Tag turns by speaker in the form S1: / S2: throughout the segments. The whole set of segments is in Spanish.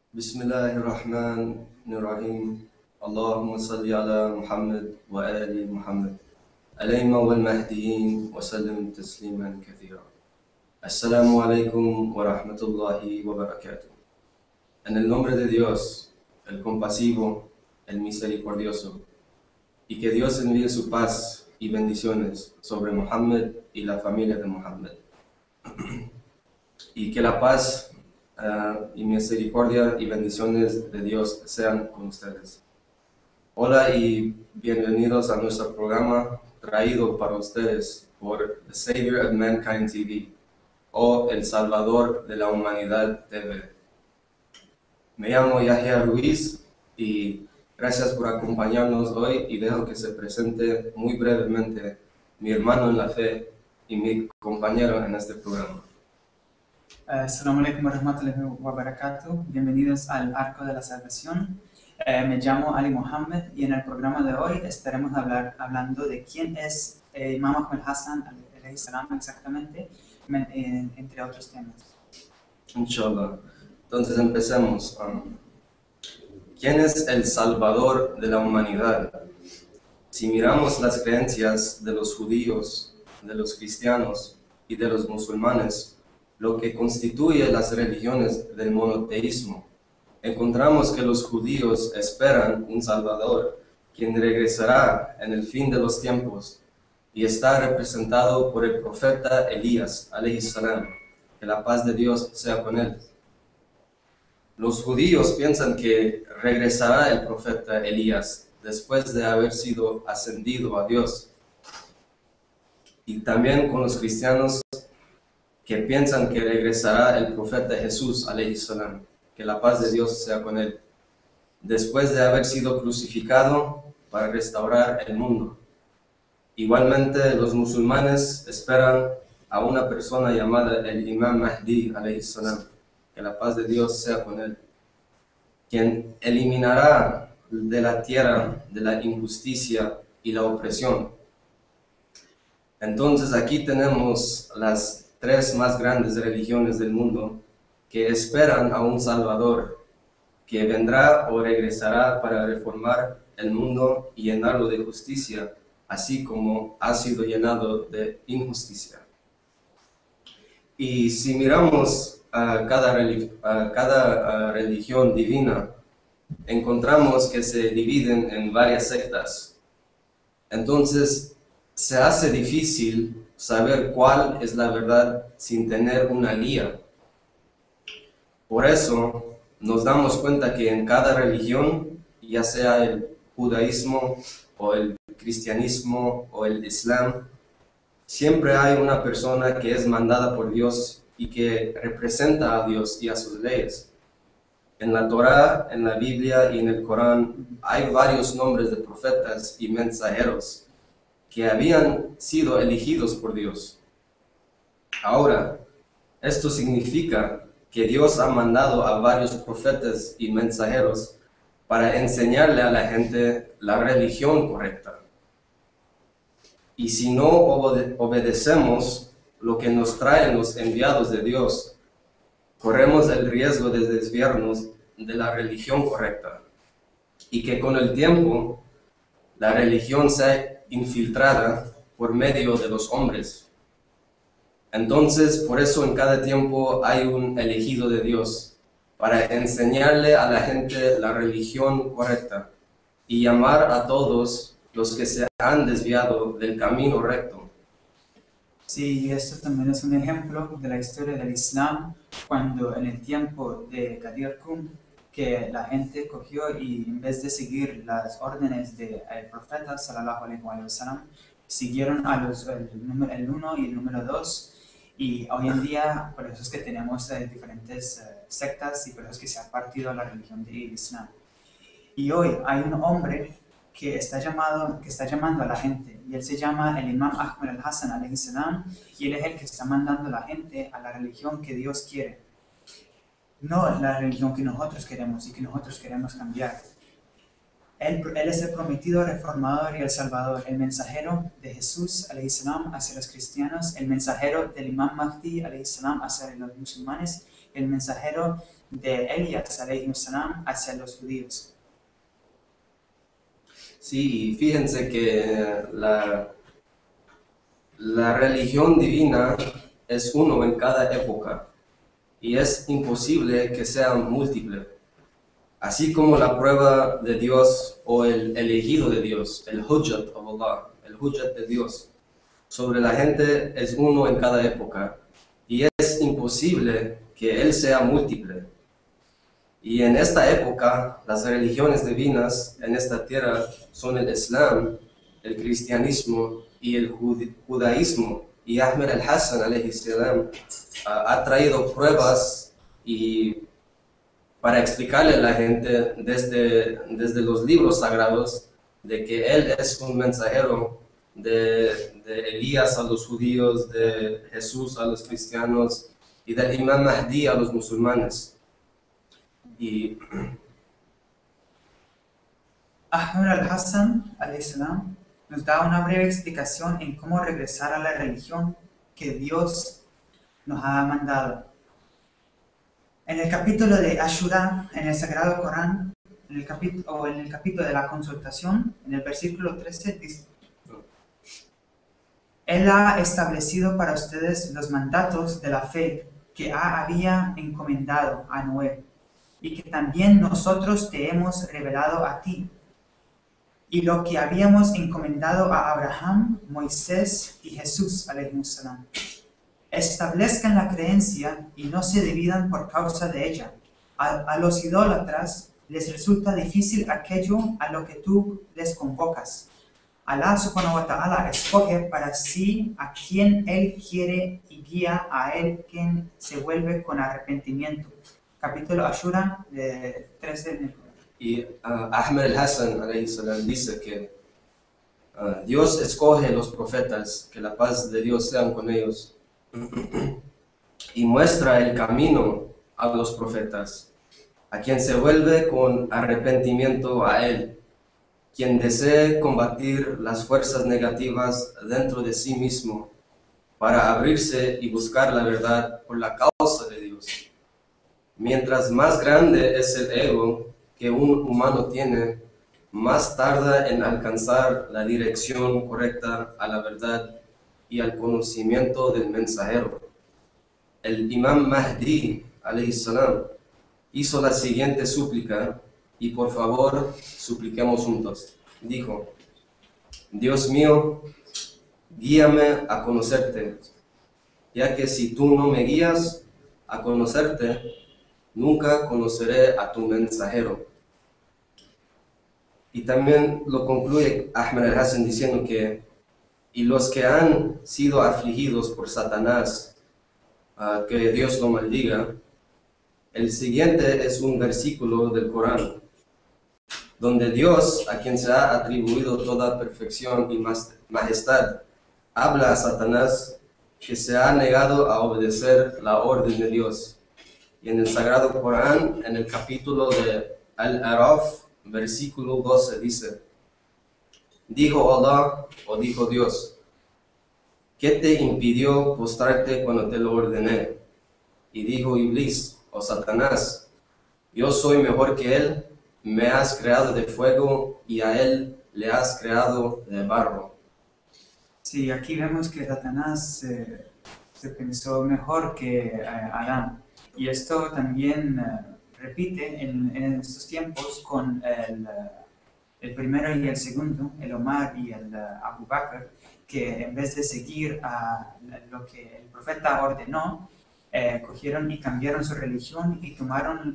S1: بسم الله الرحمن الرحيم اللهم صل على محمد وآل محمد الأئمة والمهديين وسلم تسليما كثيرا. السلام عليكم ورحمة الله وبركاته. En el nombre de Dios, el compasivo, el misericordioso, y que Dios envíe su paz y bendiciones sobre Muhammad y la familia de Muhammad. Y que la paz y misericordia y bendiciones de Dios sean con ustedes. Hola y bienvenidos a nuestro programa traído para ustedes por The Savior of Mankind TV o El Salvador de la Humanidad TV. Me llamo Yahya Ruiz y gracias por acompañarnos hoy y dejo que se presente muy brevemente mi hermano en la fe y mi compañero en este programa.
S2: Assalamu alaikum warahmatullahi wabarakatuh. Bienvenidos al Arco de la Salvación. Me llamo Ali Mohammed y en el programa de hoy estaremos hablando de quién es Imam Ahmed Hassan alayhi salam exactamente, entre otros temas.
S1: Inshallah. Entonces empecemos. ¿Quién es el Salvador de la humanidad? Si miramos las creencias de los judíos, de los cristianos y de los musulmanes, lo que constituye las religiones del monoteísmo, encontramos que los judíos esperan un Salvador, quien regresará en el fin de los tiempos y está representado por el profeta Elías, alayhi salam, que la paz de Dios sea con él. Los judíos piensan que regresará el profeta Elías después de haber sido ascendido a Dios. Y también con los cristianos que piensan que regresará el profeta Jesús, alayhi salam, que la paz de Dios sea con él, después de haber sido crucificado para restaurar el mundo. Igualmente, los musulmanes esperan a una persona llamada el Imam Mahdi, alayhi salam, que la paz de Dios sea con él, quien eliminará de la tierra de la injusticia y la opresión. Entonces aquí tenemos las tres más grandes religiones del mundo que esperan a un Salvador que vendrá o regresará para reformar el mundo y llenarlo de justicia, así como ha sido llenado de injusticia. Y si miramos a cada religión divina, encontramos que se dividen en varias sectas. Entonces, se hace difícil saber cuál es la verdad sin tener una guía. Por eso, nos damos cuenta que en cada religión, ya sea el judaísmo o el cristianismo o el islam, siempre hay una persona que es mandada por Dios y que representa a Dios y a sus leyes. En la Torá, en la Biblia y en el Corán hay varios nombres de profetas y mensajeros que habían sido elegidos por Dios. Ahora, esto significa que Dios ha mandado a varios profetas y mensajeros para enseñarle a la gente la religión correcta. Y si no obedecemos lo que nos traen los enviados de Dios, corremos el riesgo de desviarnos de la religión correcta y que con el tiempo la religión sea infiltrada por medio de los hombres. Entonces, por eso en cada tiempo hay un elegido de Dios para enseñarle a la gente la religión correcta y llamar a todos los que se han desviado del camino recto.
S2: Sí, esto también es un ejemplo de la historia del Islam, cuando en el tiempo de Qadir Qum, que la gente cogió y en vez de seguir las órdenes del profeta sallallahu alaihi wasallam, siguieron a el 1 y el número 2, y hoy en día por eso es que tenemos diferentes sectas y por eso es que se ha partido la religión del Islam. Y hoy hay un hombre que está llamando a la gente, y él se llama el Imam Ahmed al-Hassan alayhi salam, y él es el que está mandando a la gente a la religión que Dios quiere, no la religión que nosotros queremos y que nosotros queremos cambiar. Él es el prometido reformador y el salvador, el mensajero de Jesús alayhi salam hacia los cristianos, el mensajero del Imam Mahdi alayhi salam hacia los musulmanes, el mensajero de Elías alayhi salam hacia los judíos.
S1: Sí, y fíjense que la religión divina es uno en cada época y es imposible que sea múltiple. Así como la prueba de Dios o el elegido de Dios, el hujjat of Allah, el hujjat de Dios, sobre la gente es uno en cada época y es imposible que Él sea múltiple. Y en esta época, las religiones divinas en esta tierra son el Islam, el cristianismo y el judaísmo. Y Ahmed al-Hassan alayhi salam ha traído pruebas y para explicarle a la gente desde los libros sagrados de que Él es un mensajero de Elías a los judíos, de Jesús a los cristianos y del Imam Mahdi a los musulmanes. Y
S2: Ahmed al-Hassan alayhi salam nos da una breve explicación en cómo regresar a la religión que Dios nos ha mandado. En el capítulo de Ashura, en el Sagrado Corán, en el capítulo de la consultación, en el versículo 13 dice: Él ha establecido para ustedes los mandatos de la fe que había encomendado a Noé, y que también nosotros te hemos revelado a ti, y lo que habíamos encomendado a Abraham, Moisés y Jesús alayhi salam. Establezcan la creencia y no se dividan por causa de ella. A los idólatras les resulta difícil aquello a lo que tú les convocas. Allah subhanahu wa ta'ala escoge para sí a quien Él quiere y guía a Él quien se vuelve con arrepentimiento. Capítulo Ashura 13.
S1: Y Ahmed al-Hassan alayhi salam dice que Dios escoge los profetas, que la paz de Dios sean con ellos, y muestra el camino a los profetas, a quien se vuelve con arrepentimiento a Él, quien desee combatir las fuerzas negativas dentro de sí mismo para abrirse y buscar la verdad por la causa de Dios. Mientras más grande es el ego que un humano tiene, más tarda en alcanzar la dirección correcta a la verdad y al conocimiento del mensajero. El Imam Mahdi alayhi salam hizo la siguiente súplica, y por favor supliquemos juntos. Dijo: Dios mío, guíame a conocerte, ya que si tú no me guías a conocerte, nunca conoceré a tu mensajero. Y también lo concluye Ahmed al-Hassan diciendo que y los que han sido afligidos por Satanás, que Dios lo maldiga. El siguiente es un versículo del Corán, donde Dios, a quien se ha atribuido toda perfección y majestad, habla a Satanás que se ha negado a obedecer la orden de Dios. Y en el Sagrado Corán, en el capítulo de Al-Araf, versículo 12, dice: Dijo Allah, o dijo Dios, ¿qué te impidió postrarte cuando te lo ordené? Y dijo Iblis, o Satanás, yo soy mejor que él, me has creado de fuego y a él le has creado de barro.
S2: Sí, aquí vemos que Satanás se pensó mejor que Adán. Y esto también repite en estos tiempos con el primero y el segundo, el Omar y el Abu Bakr, que en vez de seguir lo que el profeta ordenó, cogieron y cambiaron su religión y tomaron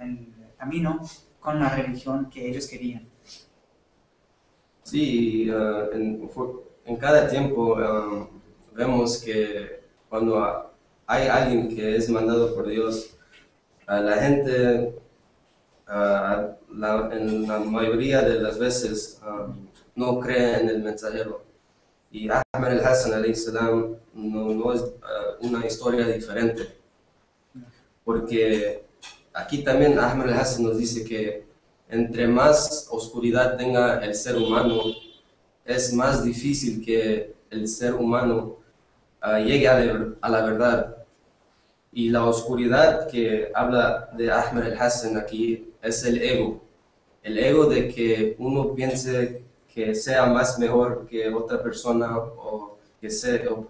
S2: el camino con la religión que ellos querían.
S1: Sí, en cada tiempo vemos que cuando hay alguien que es mandado por Dios, la gente en la mayoría de las veces no cree en el mensajero. Y Ahmed al-Hassan alayhi salam no es una historia diferente, porque aquí también Ahmed al-Hassan nos dice que entre más oscuridad tenga el ser humano, es más difícil que el ser humano llegue a la verdad. Y la oscuridad que habla de Ahmed al-Hassan aquí es el ego de que uno piense que sea más mejor que otra persona o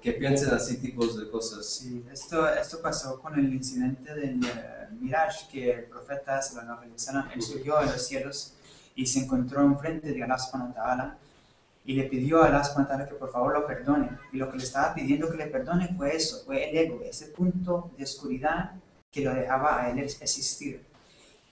S1: que piensen así tipos de cosas.
S2: Sí, esto pasó con el incidente del Miraj, que el profeta sallallahu alaihi wasallam, él subió a los cielos y se encontró enfrente de Allah subhanahu wa ta'ala y le pidió a Allah subhanahu wa ta'ala que por favor lo perdone. Y lo que le estaba pidiendo que le perdone fue eso, fue el ego, ese punto de oscuridad que lo dejaba a él existir.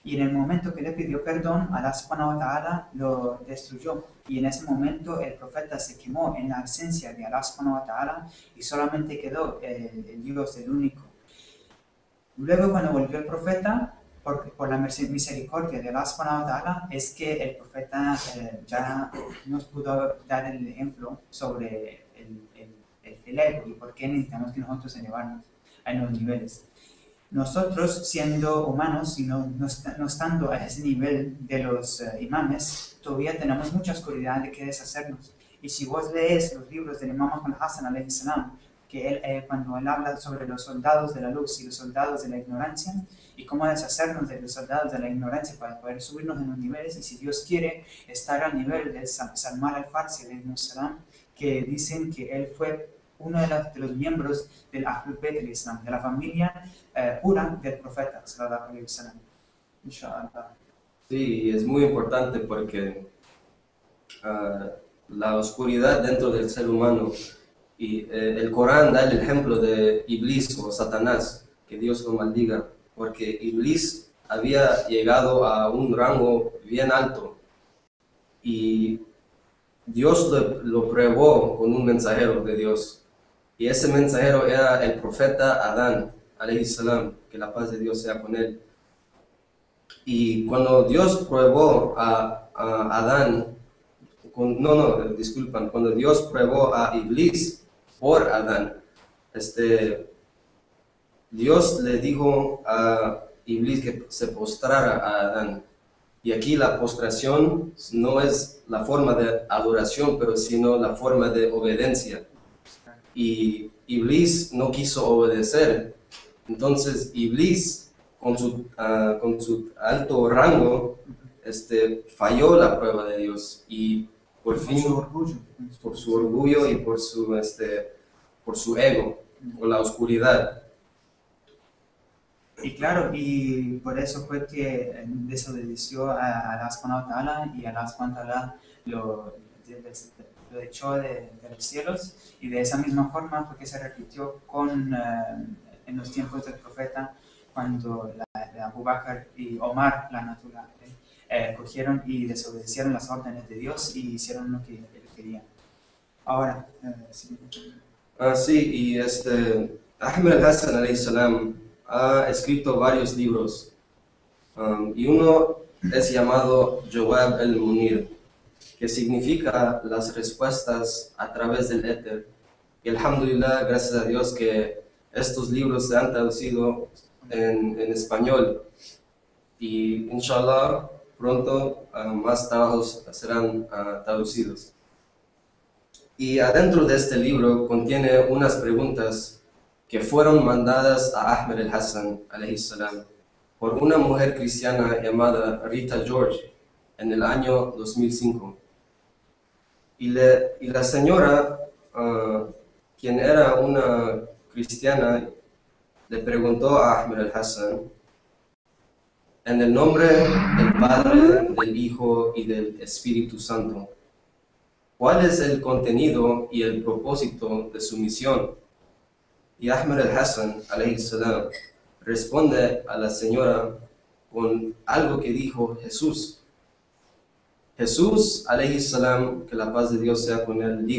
S2: Y en el momento que le pidió perdón, Allah subhanahu wa ta'ala lo destruyó. Y en ese momento el profeta se quemó en la esencia de Allah subhanahu wa ta'ala y solamente quedó el Dios, el único. Luego cuando volvió el profeta, por la misericordia de Allah subhanahu wa ta'ala, es que el profeta ya nos pudo dar el ejemplo sobre el ego y por qué necesitamos que nosotros elevarnos a los niveles. Nosotros, siendo humanos y no estando a ese nivel de los imames, todavía tenemos mucha oscuridad de qué deshacernos. Y si vos lees los libros del imam al-Hassan alayhi salam, que cuando él habla sobre los soldados de la luz y los soldados de la ignorancia, y cómo deshacernos de los soldados de la ignorancia para poder subirnos en los niveles, y si Dios quiere estar al nivel de Salman al-Farsi alayhi salam, que dicen que él fue uno de los miembros del Ahlul Bayt al-Islam, de la familia pura del profeta sallallahu alaihi wasallam. Inshallah.
S1: Sí, es muy importante porque la oscuridad dentro del ser humano y el Corán da el ejemplo de Iblis o Satanás, que Dios lo maldiga, porque Iblis había llegado a un rango bien alto y Dios lo probó con un mensajero de Dios. Y ese mensajero era el profeta Adán, alayhi salam, que la paz de Dios sea con él. Y cuando Dios probó a Adán, cuando Dios probó a Iblis por Adán, Dios le dijo a Iblis que se postrara a Adán. Y aquí la postración no es la forma de adoración, pero sino la forma de obediencia. Y Iblis no quiso obedecer. Entonces Iblis, con su alto rango, falló la prueba de Dios. Y por fin, por su orgullo y por su ego, por la oscuridad.
S2: Y claro, y por eso fue que desobedeció a Allah subhanahu wa ta'ala y Allah subhanahu wa ta'ala lo echó de los cielos, y de esa misma forma fue que se repitió en los tiempos del profeta, cuando Abu Bakr y Omar, la natural, cogieron y desobedecieron las órdenes de Dios y hicieron lo que él quería. Ahora, sí.
S1: Sí, y Ahmed al-Hassan alayhi salam ha escrito varios libros, y uno es llamado Jawab al-Munir, que significa las respuestas a través del éter. Y alhamdulillah, gracias a Dios que estos libros se han traducido en español, y inshallah pronto más trabajos serán traducidos. Y adentro de este libro contiene unas preguntas que fueron mandadas a Ahmed al-Hassan alayhi salam por una mujer cristiana llamada Rita George en el año 2005. Y la señora, quien era una cristiana, le preguntó a Ahmed al-Hassan, en el nombre del Padre, del Hijo y del Espíritu Santo, ¿cuál es el contenido y el propósito de su misión? Y Ahmed al-Hassan alayhi salam responde a la señora con algo que dijo Jesús. Jesús alayhi salam, que la paz de Dios sea con él, dijo: